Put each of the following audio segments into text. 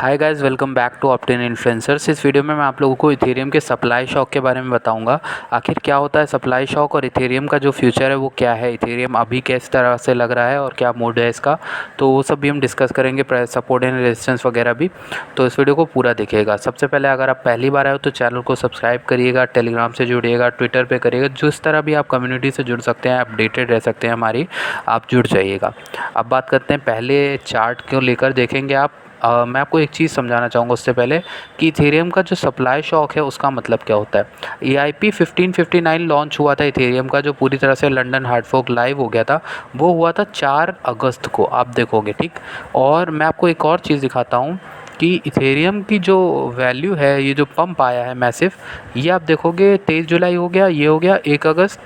Hi guys, welcome back to Optane influencers. इस video में मैं आप लोगों को इथेरियम के सप्लाई शॉक के बारे में बताऊंगा। आखिर क्या होता है सप्लाई शॉक और इथेरियम का जो फ्यूचर है वो क्या है, इथेरियम अभी किस तरह से लग रहा है और क्या मोड है इसका, तो वो सब भी हम डिस्कस करेंगे, सपोर्ट एंड रेजिस्टेंस वगैरह भी। तो इस वीडियो को पूरा देखिएगा। सबसे पहले अगर आप पहली बार आए हो तो चैनल को सब्सक्राइब करिएगा, टेलीग्राम से जुड़िएगा, ट्विटर पर करिएगा, जिस तरह भी आप कम्युनिटी से जुड़ सकते हैं, अपडेटेड रह सकते हैं हमारी, आप जुड़ जाइएगा। अब बात करते हैं, पहले चार्ट को लेकर देखेंगे आप। मैं आपको एक चीज़ समझाना चाहूँगा उससे पहले कि इथेरियम का जो सप्लाई शॉक है उसका मतलब क्या होता है। EIP 1559 लॉन्च हुआ था इथेरियम का, जो पूरी तरह से लंदन हार्ड फोर्क लाइव हो गया था। वो हुआ था 4 अगस्त को, आप देखोगे, ठीक। और मैं आपको एक और चीज़ दिखाता हूँ कि इथेरियम की जो वैल्यू है, ये जो पंप आया है मैसिव, ये आप देखोगे 23 जुलाई हो गया, ये हो गया 1 अगस्त,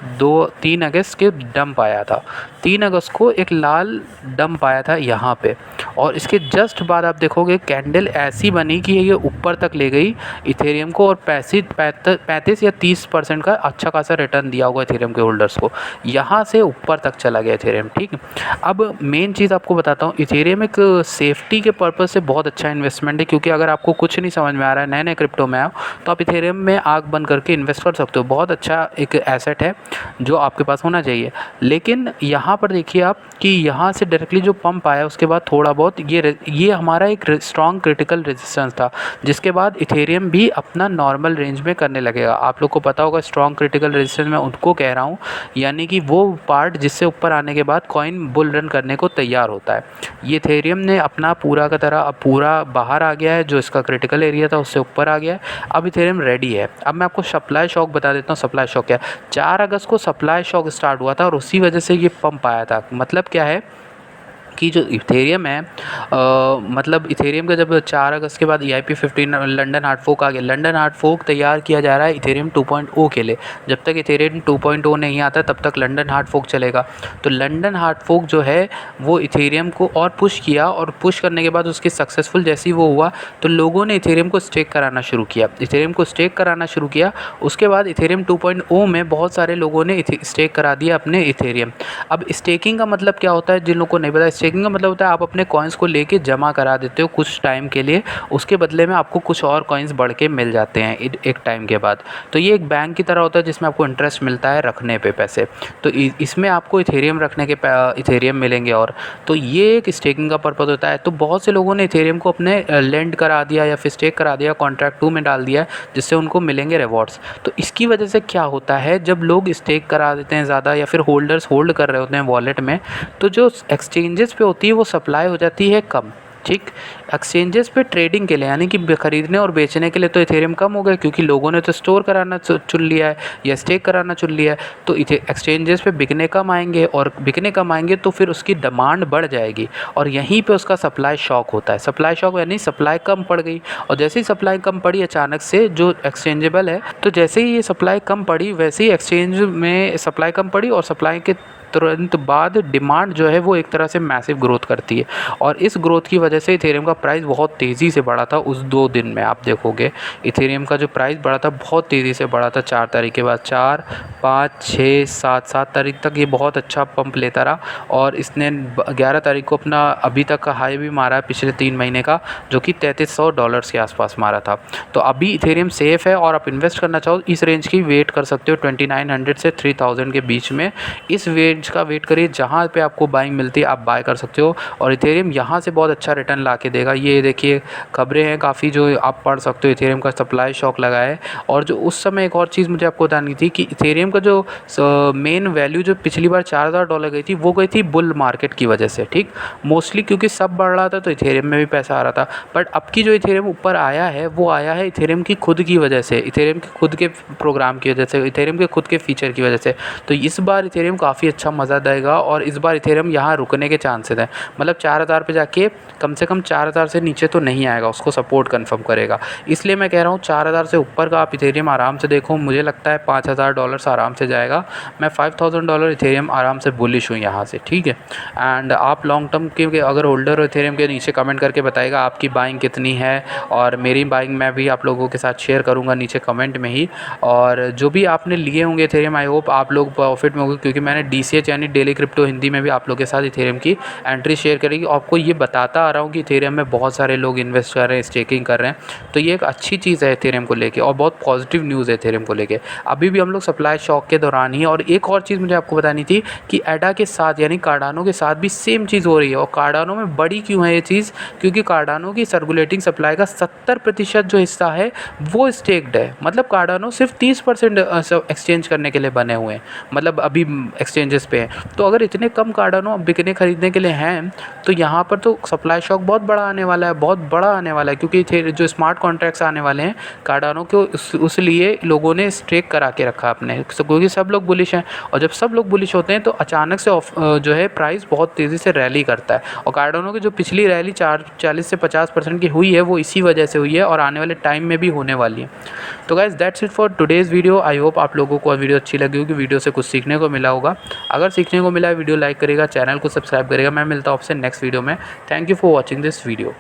3 अगस्त के डंप आया था। 3 अगस्त को एक लाल डंप आया था यहाँ पे, और इसके जस्ट बाद आप देखोगे कैंडल ऐसी बनी कि ये ऊपर तक ले गई इथेरियम को, और 35 या 30% का अच्छा खासा रिटर्न दिया होगा इथेरियम के होल्डर्स को। यहाँ से ऊपर तक चला गया इथेरियम, ठीक। अब मेन चीज़ आपको बताता हूँ, इथेरियम एक सेफ्टी के पर्पज़ से बहुत अच्छा इन्वेस्टमेंट है, क्योंकि अगर आपको कुछ नहीं समझ में आ रहा है, नए नए क्रिप्टो में आओ, तो आप इथेरियम में आग बंद करके इन्वेस्ट कर सकते हो। बहुत अच्छा एक एसेट है जो आपके पास होना चाहिए। लेकिन यहाँ पर देखिए आप कि यहाँ से डायरेक्टली जो पंप आया उसके बाद थोड़ा बहुत ये हमारा एक स्ट्रॉन्ग क्रिटिकल रेजिस्टेंस था, जिसके बाद इथेरियम भी अपना नॉर्मल रेंज में करने लगेगा। आप लोग को पता होगा स्ट्रॉन्ग क्रिटिकल रेजिस्टेंस मैं उनको कह रहा हूँ, यानी कि वो पार्ट जिससे ऊपर आने के बाद कॉइन बुल रन करने को तैयार होता है। ये इथेरियम ने अपना पूरा का तरह अब पूरा बाहर आ गया है, जो इसका क्रिटिकल एरिया था उससे ऊपर आ गया है। अब इथेरियम रेडी है। अब मैं आपको सप्लाई शॉक बता देता हूँ। सप्लाई शॉक क्या है? 4 अगस्त को सप्लाई शॉक स्टार्ट हुआ था और उसी वजह से ये पंप आया था। मतलब क्या है कि जो इथेरियम है, मतलब इथेरियम का जब 4 अगस्त के बाद EIP 15 लंदन हार्ड फोर्क आ गया, लंदन हार्ड फोर्क तैयार किया जा रहा है इथेरियम 2.0 के लिए। जब तक इथेरियम 2.0 नहीं आता तब तक लंदन हार्ड फोर्क चलेगा। तो लंदन हार्ड फोर्क जो है वो इथेरियम को और पुश किया, और पुश करने के बाद उसकी सक्सेसफुल जैसी वो हुआ तो लोगों ने इथेरियम को स्टेक कराना शुरू किया। इथेरियम को स्टेक कराना शुरू किया, उसके बाद इथेरियम 2.0 में बहुत सारे लोगों ने स्टेक करा दिया अपने इथेरियम। अब स्टेकिंग का मतलब क्या होता है, जिन लोगों को नहीं पता, स्टेकिंग का मतलब होता है आप अपने कॉइन्स को लेके जमा करा देते हो कुछ टाइम के लिए, उसके बदले में आपको कुछ और कॉइन्स बढ़ के मिल जाते हैं एक टाइम के बाद। तो ये एक बैंक की तरह होता है जिसमें आपको इंटरेस्ट मिलता है रखने पे पैसे। तो इसमें आपको इथेरियम रखने के इथेरियम मिलेंगे। और तो ये एक स्टेकिंग का पर्पज़ होता है। तो बहुत से लोगों ने इथेरियम को अपने लेंड करा दिया या फिर स्टेक करा दिया, कॉन्ट्रैक्ट 2 में डाल दिया, जिससे उनको मिलेंगे रिवॉर्ड्स। तो इसकी वजह से क्या होता है, जब लोग स्टेक करा देते हैं ज़्यादा या फिर होल्डर्स होल्ड कर रहे होते हैं वॉलेट में, तो जो एक्सचेंजेस पे होती है वो सप्लाई हो जाती है कम, ठीक। एक्सचेंजेस पे ट्रेडिंग के लिए, यानी कि खरीदने और बेचने के लिए तो इथेरियम कम हो गया, क्योंकि लोगों ने तो स्टोर कराना चुन लिया है या स्टेक कराना चुन लिया है। तो एक्सचेंजेस पे बिकने कम आएंगे, और बिकने कम आएंगे तो फिर उसकी डिमांड बढ़ जाएगी, और यहीं पे उसका सप्लाई शॉक होता है। सप्लाई शॉक यानी सप्लाई कम पड़ गई, और जैसे ही सप्लाई कम पड़ी अचानक से जो एक्सचेंजेबल है, तो जैसे ही ये सप्लाई कम पड़ी वैसे ही एक्सचेंज में सप्लाई कम पड़ी, और सप्लाई के तुरंत बाद डिमांड जो है वो एक तरह से मैसिव ग्रोथ करती है। और इस ग्रोथ की वजह से इथेरियम का प्राइस बहुत तेज़ी से बढ़ा था। उस 2 दिन में आप देखोगे इथेरियम का जो प्राइस बढ़ा था बहुत तेज़ी से बढ़ा था। 4 तारीख के बाद 4, 5, 6, 7 तारीख तक ये बहुत अच्छा पंप लेता रहा, और इसने 11 तारीख को अपना अभी तक का हाई भी मारा है पिछले 3 महीने का, जो कि $3300 के आसपास मारा था। तो अभी इथेरियम सेफ़ है, और आप इन्वेस्ट करना चाहो इस रेंज की वेट कर सकते हो, 2900 से 3000 के बीच में। इस रेंज का वेट करिए, जहाँ पे आपको बाइंग मिलती है आप बाय कर सकते हो, और इथेरियम यहाँ से बहुत अच्छा रिटर्न ला के देगा। ये देखिए खबरें हैं काफ़ी जो आप पढ़ सकते हो, इथेरियम का सप्लाई शॉक लगा है। और जो उस समय एक और चीज़ मुझे आपको बतानी थी कि इथेरियम का जो मेन वैल्यू जो पिछली बार $4000 गई थी, वो गई थी बुल मार्केट की वजह से, ठीक। मोस्टली क्योंकि सब बढ़ रहा था तो इथेरियम में भी पैसा आ रहा था। बट अब की जो इथेरियम ऊपर आया है वो आया है इथेरियम की खुद की वजह से, इथेरियम के खुद के प्रोग्राम की वजह से, इथेरियम के खुद के फीचर की वजह से। तो इस बार इथेरियम काफ़ी अच्छा मज़ा देगा, और इस बार इथेरियम यहाँ रुकने के चांसेस हैं। मतलब 4000 पे जाके कम से कम 4000 से नीचे तो नहीं आएगा, उसको सपोर्ट कंफर्म करेगा। इसलिए मैं कह रहा हूँ 4000 से ऊपर का आप इथेरियम आराम से देखो। मुझे लगता है $5000 आराम से जाएगा। मैं $5000 इथेरियम आराम से बुलिश हूँ यहाँ से, ठीक है। एंड आप लॉन्ग टर्म के अगर होल्डर हो इथेरियम के, नीचे कमेंट करके बताइएगा आपकी बाइंग कितनी है, और मेरी बाइंग मैं भी आप लोगों के साथ शेयर करूँगा नीचे कमेंट में ही। और जो भी आपने लिए होंगे इथेरियम, आई होप आप लोग प्रॉफिट में होंगे, क्योंकि मैंने DCA एच यानी डेली क्रिप्टो हिंदी में भी आप लोग के साथ इथेरियम की एंट्री शेयर करेगी। आपको ये बताता आ रहा हूँ कि इथेरियम में बहुत सारे लोग इन्वेस्ट कर रहे हैं, स्टेकिंग कर रहे हैं, तो ये एक अच्छी चीज़ है इथेरियम को लेके और बहुत पॉजिटिव न्यूज़ है इथेरियम को लेके। अभी भी हम लोग सप्लाई शॉक के दौरान ही, और एक और चीज़ मुझे आपको बतानी थी कि एडा के साथ यानी कार्डानो के साथ भी सेम चीज़ हो रही है। और कार्डानो में बड़ी क्यों है ये चीज़, क्योंकि कार्डानो की सर्कुलेटिंग सप्लाई का 70% जो हिस्सा है वो स्टेक्ड है। मतलब कार्डानो सिर्फ 30% एक्सचेंज करने के लिए बने हुए हैं, मतलब अभी एक्सचेंजेस पे हैं। तो अगर इतने कम कार्डानो बिकने खरीदने के लिए हैं तो यहाँ पर तो सप्लाई शॉक बहुत बड़ा आने वाला है, बहुत बड़ा आने वाला है, क्योंकि जो स्मार्ट कॉन्ट्रैक्ट्स आने वाले हैं कार्डानो को उस लिए लोगों ने स्टेक करा के रखा अपने, क्योंकि सब लोग बुलिश हैं। और जब सब लोग बुलिश होते हैं तो अचानक से जो है प्राइस बहुत तेज़ी से रैली करता है। और कार्डानो की जो पिछली रैली 40 से 50% की हुई है वो इसी वजह से हुई है और आने वाले टाइम में भी होने वाली है। तो guys that's it for today's video. I hope आप लोगों को वीडियो अच्छी लगी होगी, वीडियो से कुछ सीखने को मिला होगा। अगर सीखने को मिला है वीडियो लाइक करेगा, चैनल को सब्सक्राइब करेगा। मैं मिलता हूँ आपसे नेक्स्ट वीडियो में। Thank you for watching this video.